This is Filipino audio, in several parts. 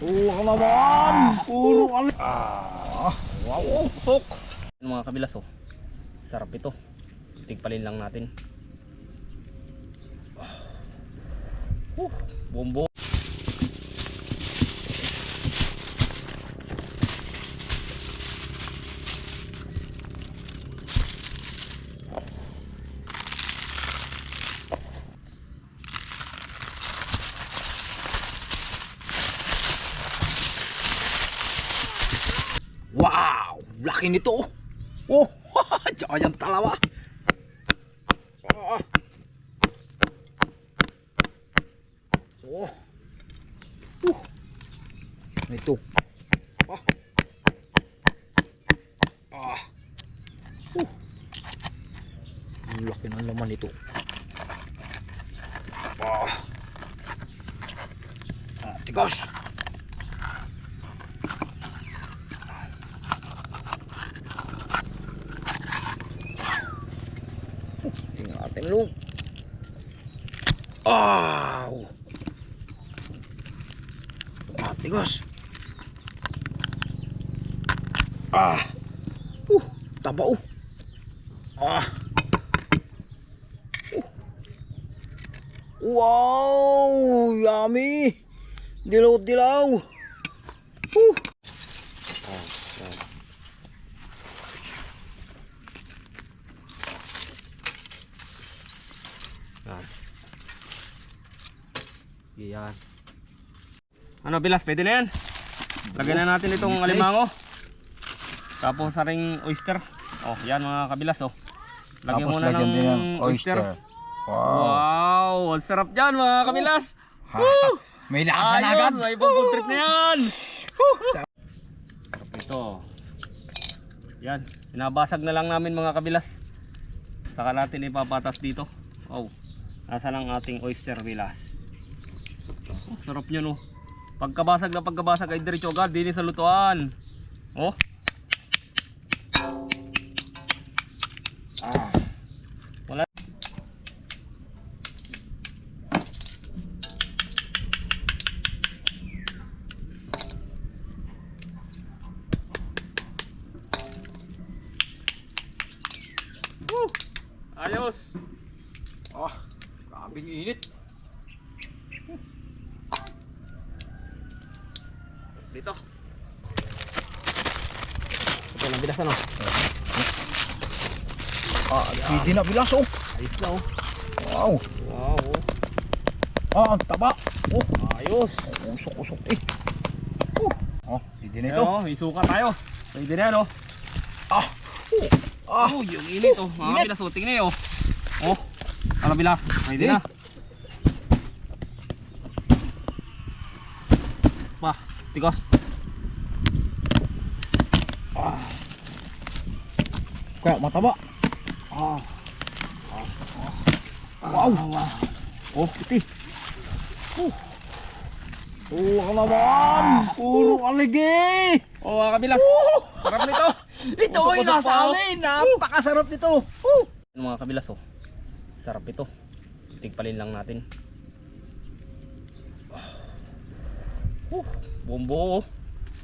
Oo ka naman! Puro ka na! Wow, sok! Mga kabilas oh. Sarap ito. Tigpalin lang natin. Bombo. Wow! Laki nito! Oh! Giant talawa! Oh! Ito! Ang laki ng laman nito! Tigas! Tingnan natin lo. Tigas. Taba oh. Wow, yummy. Dilaw-dilaw. Yan. Ano bilas, pwede na yan. Lagyan na natin itong alimango. Tapos saring oyster. Oh, yan mga kabilas oh. Lagyan mo na ng oyster. Wow, ang sarap dyan mga kabilas. May lasa na agad. May bubong trip na yan. Sarap ito. Yan, pinabasag na lang namin mga kabilas. Saka natin ipapatas dito. Oh, nasa lang ating oyster bilas. Oh, sarap nyo no. Pagkabasag na pagkabasag ay diretso agad din sa lutuan. Oh. Wala. Ayos. Grabing init. Dito. Ito lang bilas ano. Pwede na bilas oh. Ayos na oh. Wow. Wow. Ang taba. Ayos. Usok-usok eh. Pwede na ito. May suka tayo. Pwede na yan oh. Yung init oh. Mga bilas oh. Tingnan oh. Oh. Ano bilas? Pwede na. Bah. Tigas. Kaya mataba. Wow. Oh, puti. Ka naman. Puro aligi. Oh, mga kabilas. Sarap nito. Ito ay nasa amin. Napakasarap nito. Mga kabilas oh. Sarap ito. Tigpalin lang natin. Bombo oh.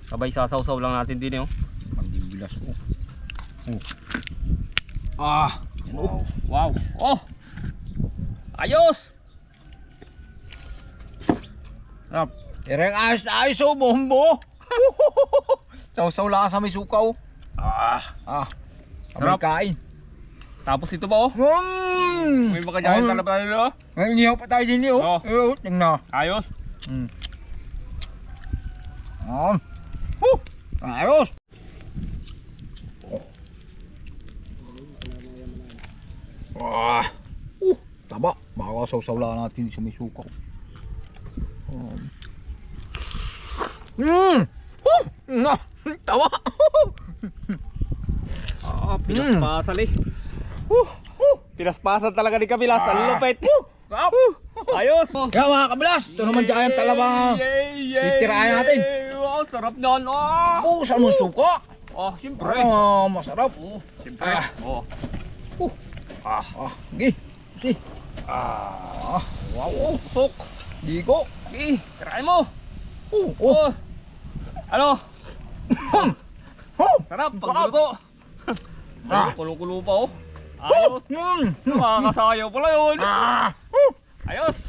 Sabay sasaw-saw lang natin din eh oh. Hindi bilas oh. Wow. Wow. Oh. Ayos. Sarap. Ireng ayos na ayos oh, bombo. Saw-saw lang sa may sukaw. Sarap. Kain. Tapos ito ba oh? May makadyahin talaga tayo oh. Ngayon niyaw pa tayo din oh. Tingnan. Ayos. Ayos. Taba. Baka saw-saw lang natin sa may sukaw. Tawa. Pinaspasal eh. Pinaspasal talaga ni kabilas. Ang lupit. Ayos. Kaya mga kabilas, ito naman dyan talaga titirahin natin. Wow, sarap nyan. Saan mo suka? Siyempre. Masarap. Siyempre. Sige. Sige. Wow, sok. Di ko. Tirahin mo. Ano? Oh! Sarap, pagluto. Ah. Kulo-kulo pa oh. Ayos. Mm. Makakasayaw pala yun. Ah! Ayos.